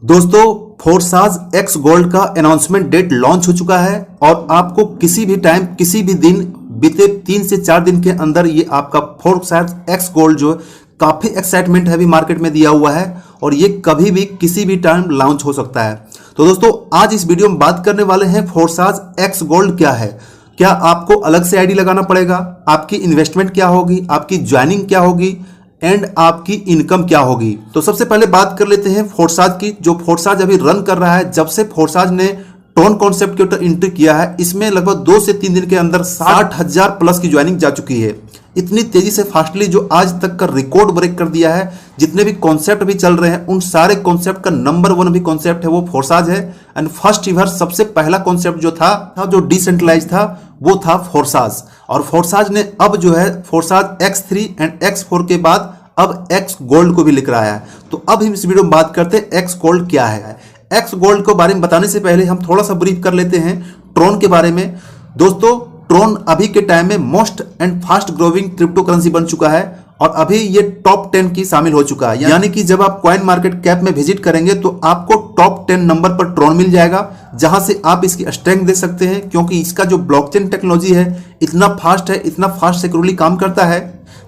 दोस्तों, Forsage x gold का announcement date launch हो चुका है और आपको किसी भी टाइम किसी भी दिन बीते 3 से 4 दिन के अंदर ये आपका फोर्साज एक्स गोल्ड जो काफी एक्साइटमेंट है अभी मार्केट में दिया हुआ है और ये कभी भी किसी भी टाइम लॉन्च हो सकता है। तो दोस्तों, आज इस वीडियो में बात करने वाले हैं फोर्साज एक्स गोल्ड क्या है। क्या आपको अलग से आईडी लगाना पड़ेगा, आपकी इन्वेस्टमेंट क्या होगी, आपकी ज्वाइनिंग क्या होगी एंड आपकी इनकम क्या होगी। तो सबसे पहले बात कर लेते हैं फोर्साज की। जो फोर्साज अभी रन कर रहा है, जब से फोर्साज ने ट्रोन कॉन्सेप्ट के ऊपर एंट्री किया है, इसमें लगभग 2 से 3 दिन के अंदर 60,000 प्लस की ज्वाइनिंग जा चुकी है। इतनी तेजी से फास्टली जो आज तक का रिकॉर्ड ब्रेक कर दिया है। जितने भी कॉन्सेप्ट भी चल रहे हैं उन सारे कॉन्सेप्ट का नंबर 1 भी कॉन्सेप्ट है वो फोर्साज है। एंड फर्स्ट इवर सबसे पहला कॉन्सेप्ट जो था जो डिसेंट्रलाइज था वो था फोर्साज। और फोर्साज ने अब जो है फोर्साज X3 एंड X4 के बाद अब एक्स गोल्ड को भी लिख रहा है। तो अब हम इस वीडियो में बात करते हैं एक्स गोल्ड क्या है। एक्स गोल्ड के बारे में बताने से पहले हम थोड़ा सा ब्रीफ कर लेते हैं ट्रोन के बारे में। दोस्तों, ट्रोन अभी के टाइम में most and fast growing crypto currency बन चुका है और अभी ये टॉप 10 की शामिल हो चुका है। यानी कि जब आप कॉइन मार्केट कैप में विजिट करेंगे तो आपको टॉप 10 नंबर पर ट्रोन मिल जाएगा, जहां से आप इसकी स्ट्रेंथ देख सकते हैं। क्योंकि इसका जो ब्लॉकचेन टेक्नोलॉजी है इतना फास्ट है, इतना फास्ट सिक्योरली काम करता है,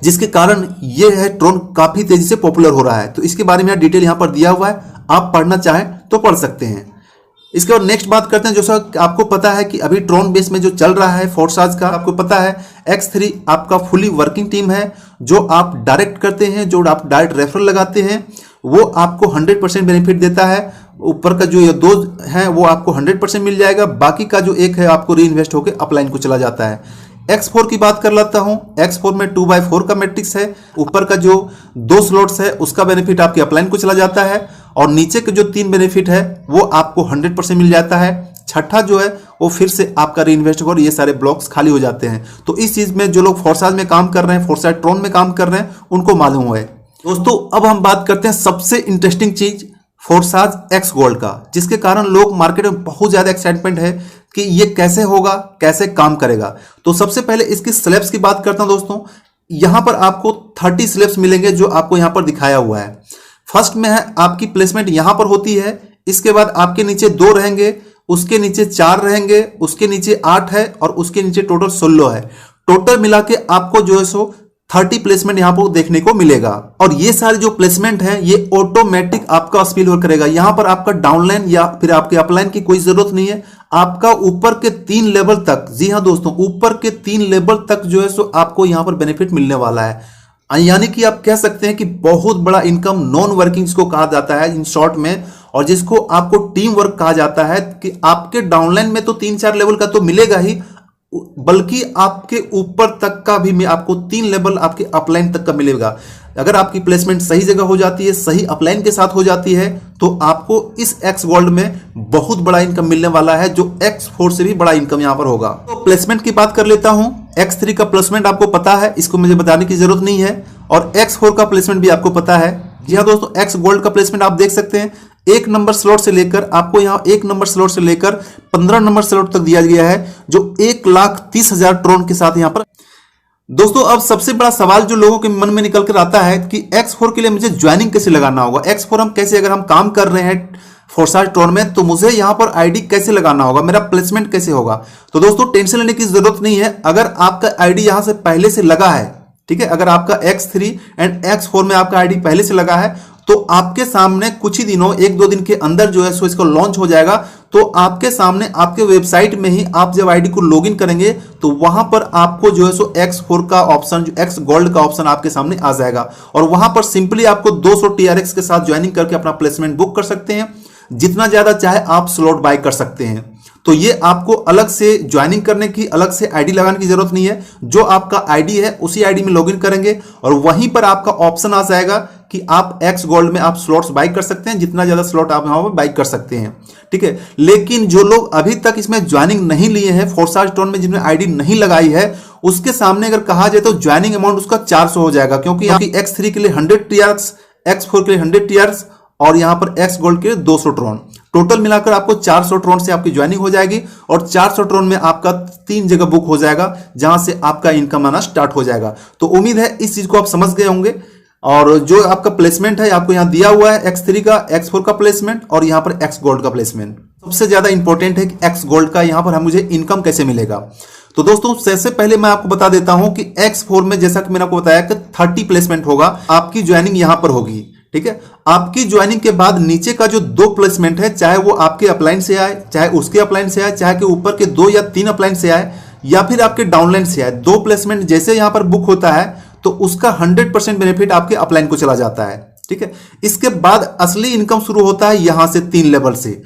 जिसके कारण ये है ट्रोन काफी तेजी से पॉपुलर हो रहा है। तो इसके बारे में डिटेल यहां पर दिया हुआ है, आप पढ़ना चाहें तो पढ़ सकते हैं। इसके बाद नेक्स्ट बात करते हैं। जो सर आपको पता है कि अभी ट्रोन बेस में जो चल रहा है फोर्साज का, आपको पता है X3 आपका फुली वर्किंग टीम है। जो आप डायरेक्ट करते हैं, जो आप डायरेक्ट रेफरल लगाते हैं, वो आपको 100% बेनिफिट देता है। ऊपर का जो ये 2 है वो आपको 100% मिल जाएगा, बाकी का जो 1 है आपको री इन्वेस्ट होकर अपलाइन को चला जाता है। X4 की बात कर लेता हूं। X4 में 2/4 का मैट्रिक्स है। ऊपर का जो 2 स्लॉट्स है उसका बेनिफिट आपके अपलाइन को चला जाता है और नीचे के जो 3 बेनिफिट है वो आपको 100% मिल जाता है। छठा जो है वो फिर से आपका री इन्वेस्ट और ये सारे ब्लॉक्स खाली हो जाते हैं। तो इस चीज में जो लोग फोर्साज में काम कर रहे हैं, फोर्साज ट्रोन में काम कर रहे हैं, उनको मालूम है। दोस्तों, अब हम बात करते हैं सबसे इंटरेस्टिंग चीज फोर्साज एक्स गोल्ड का, जिसके कारण लोग मार्केट में बहुत ज्यादा एक्साइटमेंट है कि ये कैसे होगा, कैसे काम करेगा। तो सबसे पहले इसकी स्लैब्स की बात करता हूं। दोस्तों, यहां पर आपको 30 स्लैब्स मिलेंगे जो आपको यहां पर दिखाया हुआ है। फर्स्ट में है आपकी प्लेसमेंट यहां पर होती है। इसके बाद आपके नीचे 2 रहेंगे, उसके नीचे 4 रहेंगे, उसके नीचे 8 है और उसके नीचे टोटल 16 है। टोटल मिला के आपको जो है सो 30 प्लेसमेंट यहां पर देखने को मिलेगा। और ये सारे जो प्लेसमेंट है ये ऑटोमेटिक आपका स्पिल ओवर करेगा। यहां पर आपका डाउनलाइन या फिर आपके अपलाइन की कोई जरूरत नहीं है। आपका ऊपर के 3 लेवल तक, जी हां दोस्तों, ऊपर के 3 लेवल तक जो है सो आपको यहां पर बेनिफिट मिलने वाला है। यानी कि आप कह सकते हैं कि बहुत बड़ा इनकम नॉन वर्किंग जिसको कहा जाता है इन शॉर्ट में, और जिसको आपको टीम वर्क कहा जाता है कि आपके डाउनलाइन में तो 3-4 लेवल का तो मिलेगा ही, बल्कि आपके ऊपर तक का भी आपको 3 लेवल आपके अपलाइन तक का मिलेगा। अगर आपकी प्लेसमेंट सही जगह हो जाती है, सही अपलाइन के साथ हो जाती है, तो आपको इस एक्स गोल्ड में बहुत बड़ा इनकम मिलने वाला है, जो X4 से भी बड़ा इनकम यहां पर होगा। तो प्लेसमेंट की बात कर लेता हूं। X3 का प्लेसमेंट आपको पता है, इसको मुझे बताने की जरूरत नहीं है, और X4 का प्लेसमेंट भी आपको पता है। जी हाँ दोस्तों, एक्स गोल्ड का प्लेसमेंट आप देख सकते हैं। 1 नंबर स्लॉट से लेकर आपको यहाँ 1 नंबर स्लॉट से लेकर 15 नंबर स्लॉट तक दिया गया है, जो 1,30,000 ट्रोन के साथ यहाँ पर। दोस्तों, अब सबसे बड़ा सवाल जो लोगों के मन में निकल कर आता है कि X4 के लिए मुझे ज्वाइनिंग कैसे लगाना होगा। X4 हम कैसे, अगर हम काम कर रहे हैं फोर्साज ट्रोन में, तो मुझे यहां पर आईडी कैसे लगाना होगा, मेरा प्लेसमेंट कैसे होगा। तो दोस्तों, टेंशन लेने की जरूरत नहीं है। अगर आपका आईडी यहां से पहले से लगा है, ठीक है, अगर आपका X3 एंड X4 में आपका आईडी पहले से लगा है, तो आपके सामने कुछ ही दिनों, 1-2 दिन के अंदर जो है सो इसको लॉन्च हो जाएगा। तो आपके सामने आपके वेबसाइट में ही आप जब आईडी को लॉगिन करेंगे तो वहां पर आपको जो है सो X4 का ऑप्शन, जो X गोल्ड का ऑप्शन आपके सामने आ जाएगा और वहां पर सिंपली आपको 200 TRX के साथ ज्वाइनिंग करके अपना प्लेसमेंट बुक कर सकते हैं। जितना ज्यादा चाहे आप स्लॉट बाय कर सकते हैं। तो ये आपको अलग से ज्वाइनिंग करने की, अलग से आईडी लगाने की जरूरत नहीं है। जो आपका आईडी है उसी आईडी में लॉगिन करेंगे और वहीं पर आपका ऑप्शन आ जाएगा कि आप एक्स गोल्ड में आप स्लॉट्स बाई कर सकते हैं, जितना ज्यादा स्लॉट आप यहां पर बाई कर सकते हैं, ठीक है। लेकिन जो लोग अभी तक इसमें ज्वाइनिंग नहीं लिए हैं, फोर्साज ट्रोन में जिन्होंने आईडी नहीं लगाई है, उसके सामने अगर कहा जाए तो ज्वाइनिंग अमाउंट उसका 400 हो जाएगा। क्योंकि X3 के लिए 100 TRX, X4 के लिए 100 TRX और यहां पर एक्स गोल्ड के 200 ट्रोन, टोटल मिलाकर आपको 400 ट्रोन से आपकी ज्वाइनिंग हो जाएगी और 400 ट्रोन में आपका 3 जगह बुक हो जाएगा, जहां से आपका इनकम आना स्टार्ट हो जाएगा। तो उम्मीद है इस चीज को आप समझ गए होंगे। और जो आपका प्लेसमेंट है आपको यहाँ दिया हुआ है X3 का, X4 का प्लेसमेंट और यहाँ पर X गोल्ड का प्लेसमेंट। सबसे ज्यादा इंपॉर्टेंट है कि X गोल्ड का यहाँ पर हम मुझे इनकम कैसे मिलेगा। तो दोस्तों सबसे पहले मैं आपको बता देता हूं कि X4 में जैसा कि मैंने आपको बताया कि 30 प्लेसमेंट होगा, आपकी ज्वाइनिंग यहां पर होगी। ठीक है, आपकी ज्वाइनिंग के बाद नीचे का जो 2 प्लेसमेंट है, चाहे वो आपके अपलाइन से आए, चाहे उसके अपलाइन से आए, चाहे कि ऊपर के 2 या 3 अपलाइन से आए, या फिर आपके डाउनलाइन से आए, 2 प्लेसमेंट जैसे यहां पर बुक होता है तो उसका 100% बेनिफिट आपके अपलाइन को चला जाता है। ठीक है, इसके बाद असली इनकम शुरू होता है यहां से 3 लेवल से।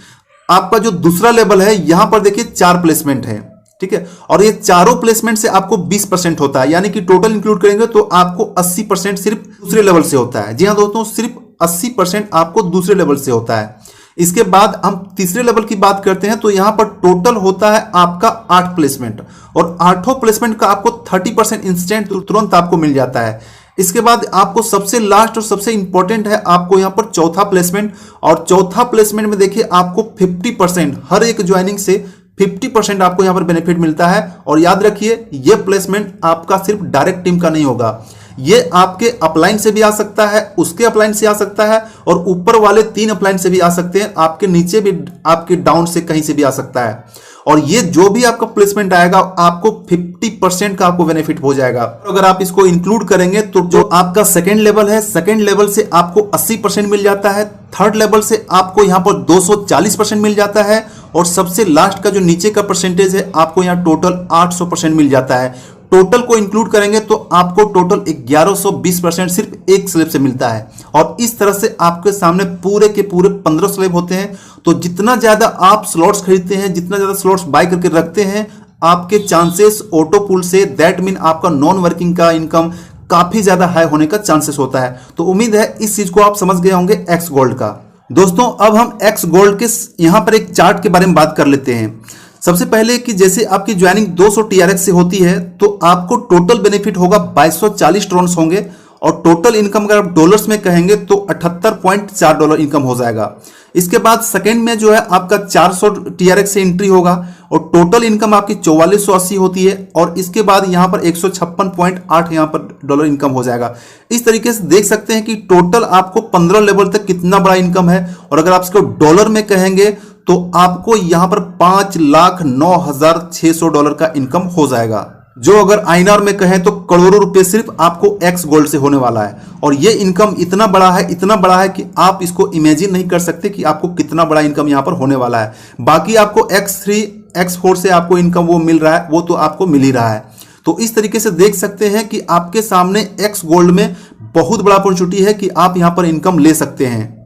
आपका जो दूसरा लेवल है यहां पर देखिए 4 प्लेसमेंट है। ठीक है, और ये चारों प्लेसमेंट से आपको 20% होता है, यानी कि टोटल इंक्लूड करेंगे तो आपको 80% सिर्फ दूसरे लेवल से होता है। जी हाँ दोस्तों, सिर्फ 80% आपको दूसरे लेवल से होता है। इसके बाद हम तीसरे लेवल की बात करते हैं तो यहां पर टोटल होता है आपका 8 प्लेसमेंट, और 8 प्लेसमेंट का आपको 30% इंस्टेंट तुरंत आपको मिल जाता है। इसके बाद आपको सबसे लास्ट और सबसे इंपॉर्टेंट है आपको यहां पर चौथा प्लेसमेंट, और चौथा प्लेसमेंट में देखिए आपको 50% हर एक ज्वाइनिंग से 50% आपको यहां पर बेनिफिट मिलता है। और याद रखिए ये प्लेसमेंट आपका सिर्फ डायरेक्ट टीम का नहीं होगा, ये आपके अपलाइन से भी आ सकता है, उसके अपलाइन से आ सकता है, और ऊपर वाले 3 अपलाइन से भी आ सकते हैं, आपके नीचे भी आपके डाउन से कहीं से भी आ सकता है। और ये जो भी आपका प्लेसमेंट आएगा आपको 50% का आपको बेनिफिट हो जाएगा। अगर आप इसको इंक्लूड करेंगे तो जो आपका सेकेंड लेवल है, सेकेंड लेवल से आपको 80% मिल जाता है, थर्ड लेवल से आपको यहां पर 240% मिल जाता है, और सबसे लास्ट का जो नीचे का परसेंटेज है आपको यहां टोटल 800% मिल जाता है। टोटल को इंक्लूड करेंगे तो आपको टोटल 1120% सिर्फ एक स्लैब से मिलता है। और इस तरह से आपके सामने पूरे के पूरे 15 स्लैब होते हैं। तो जितना ज्यादा आप स्लॉट्स खरीदते हैं, जितना ज्यादा स्लॉट्स बाय करके रखते हैं, आपके चांसेस ऑटो पुल से, दैट मीन आपका नॉन वर्किंग का इनकम काफी ज्यादा हाई होने का चांसेस होता है। तो उम्मीद है इस चीज को आप समझ गए होंगे एक्स गोल्ड का। दोस्तों अब हम एक्स गोल्ड के यहां पर एक चार्ट के बारे में बात कर लेते हैं। सबसे पहले कि जैसे आपकी ज्वाइनिंग 200 टीआरएक्स से होती है तो आपको टोटल बेनिफिट होगा 2240 ट्रॉन्स होंगे, और टोटल इनकम अगर आप डॉलर्स में कहेंगे तो $78.4 इनकम हो जाएगा। इसके बाद सेकंड में जो है आपका 400 टीआरएक्स से एंट्री होगा, और टोटल इनकम आपकी 4480 होती है, और इसके बाद यहां पर 156.8 यहां पर डॉलर इनकम हो जाएगा। इस तरीके से देख सकते हैं कि टोटल आपको 15 लेवल तक कितना बड़ा इनकम है। और अगर आप इसको डॉलर में कहेंगे तो आपको यहां पर $5,09,600 का इनकम हो जाएगा, जो अगर आईएनआर में कहें तो करोड़ों रुपए सिर्फ आपको एक्स गोल्ड से होने वाला है। और ये इनकम इतना बड़ा है, इतना बड़ा है कि आप इसको इमेजिन नहीं कर सकते कि आपको कितना बड़ा इनकम यहां पर होने वाला है। बाकी आपको X3 X4 से आपको इनकम वो मिल रहा है, वो तो आपको मिल ही रहा है। तो इस तरीके से देख सकते हैं कि आपके सामने एक्स गोल्ड में बहुत बड़ा अपॉर्चुनिटी है कि आप यहां पर इनकम ले सकते हैं।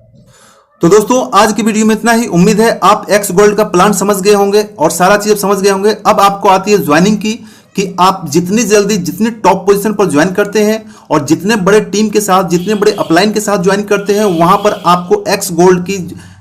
तो दोस्तों आज की वीडियो में इतना ही। उम्मीद है आप एक्स गोल्ड का प्लान समझ गए होंगे और सारा चीज समझ गए होंगे। अब आपको आती है ज्वाइनिंग की, कि आप जितनी जल्दी जितनी टॉप पोजीशन पर ज्वाइन करते हैं और जितने बड़े टीम के साथ, जितने बड़े अपलाइन के साथ ज्वाइन करते हैं, वहां पर आपको एक्स गोल्ड की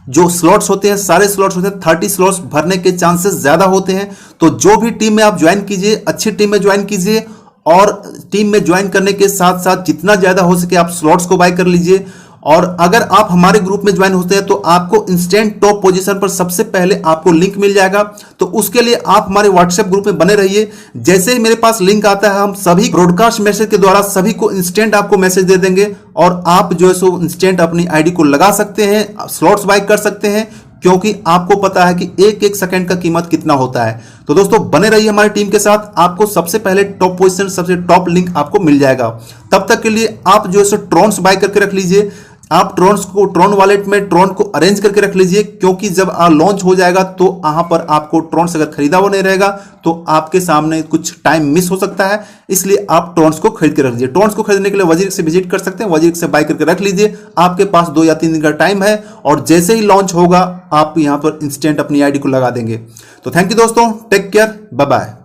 जो स्लॉट्स होते हैं, सारे स्लॉट्स होते हैं, 30 स्लॉट्स भरने के चांसेस ज्यादा होते हैं। तो जो भी टीम में आप ज्वाइन कीजिए, अच्छी टीम में ज्वाइन कीजिए, और टीम में ज्वाइन करने के साथ साथ जितना ज्यादा हो सके आप स्लॉट्स को बाय कर लीजिए। और अगर आप हमारे ग्रुप में ज्वाइन होते हैं तो आपको इंस्टेंट टॉप पोजीशन पर सबसे पहले आपको लिंक मिल जाएगा। तो उसके लिए आप हमारे व्हाट्सएप ग्रुप में बने रहिए। जैसे ही मेरे पास लिंक आता है हम सभी ब्रॉडकास्ट मैसेज के द्वारा सभी को इंस्टेंट आपको मैसेज दे देंगे, और आप जो है सो इंस्टेंट अपनी आईडी को लगा सकते हैं, स्लॉट्स बाय कर सकते हैं, क्योंकि आपको पता है कि एक एक सेकंड का कीमत कितना होता है। तो दोस्तों बने रहिए हमारी टीम के साथ, आपको सबसे पहले टॉप पोजीशन, सबसे टॉप लिंक आपको मिल जाएगा। तब तक के लिए आप जो है सो ट्रॉन्स बाय करके रख लीजिए। आप ट्रॉन वॉलेट में ट्रॉन को अरेंज करके रख लीजिए, क्योंकि जब लॉन्च हो जाएगा तो वहां पर आपको ट्रॉन्स अगर खरीदा हुआ नहीं रहेगा तो आपके सामने कुछ टाइम मिस हो सकता है। इसलिए आप ट्रॉन्स को खरीद के रख लीजिए। ट्रॉन्स को खरीदने के लिए वजीर से विजिट कर सकते हैं, वजीर से बाय करके रख लीजिए। आपके पास 2 या 3 दिन का टाइम है, और जैसे ही लॉन्च होगा आप यहां पर इंस्टेंट अपनी आईडी को लगा देंगे। तो थैंक यू दोस्तों, टेक केयर, बाय बाय।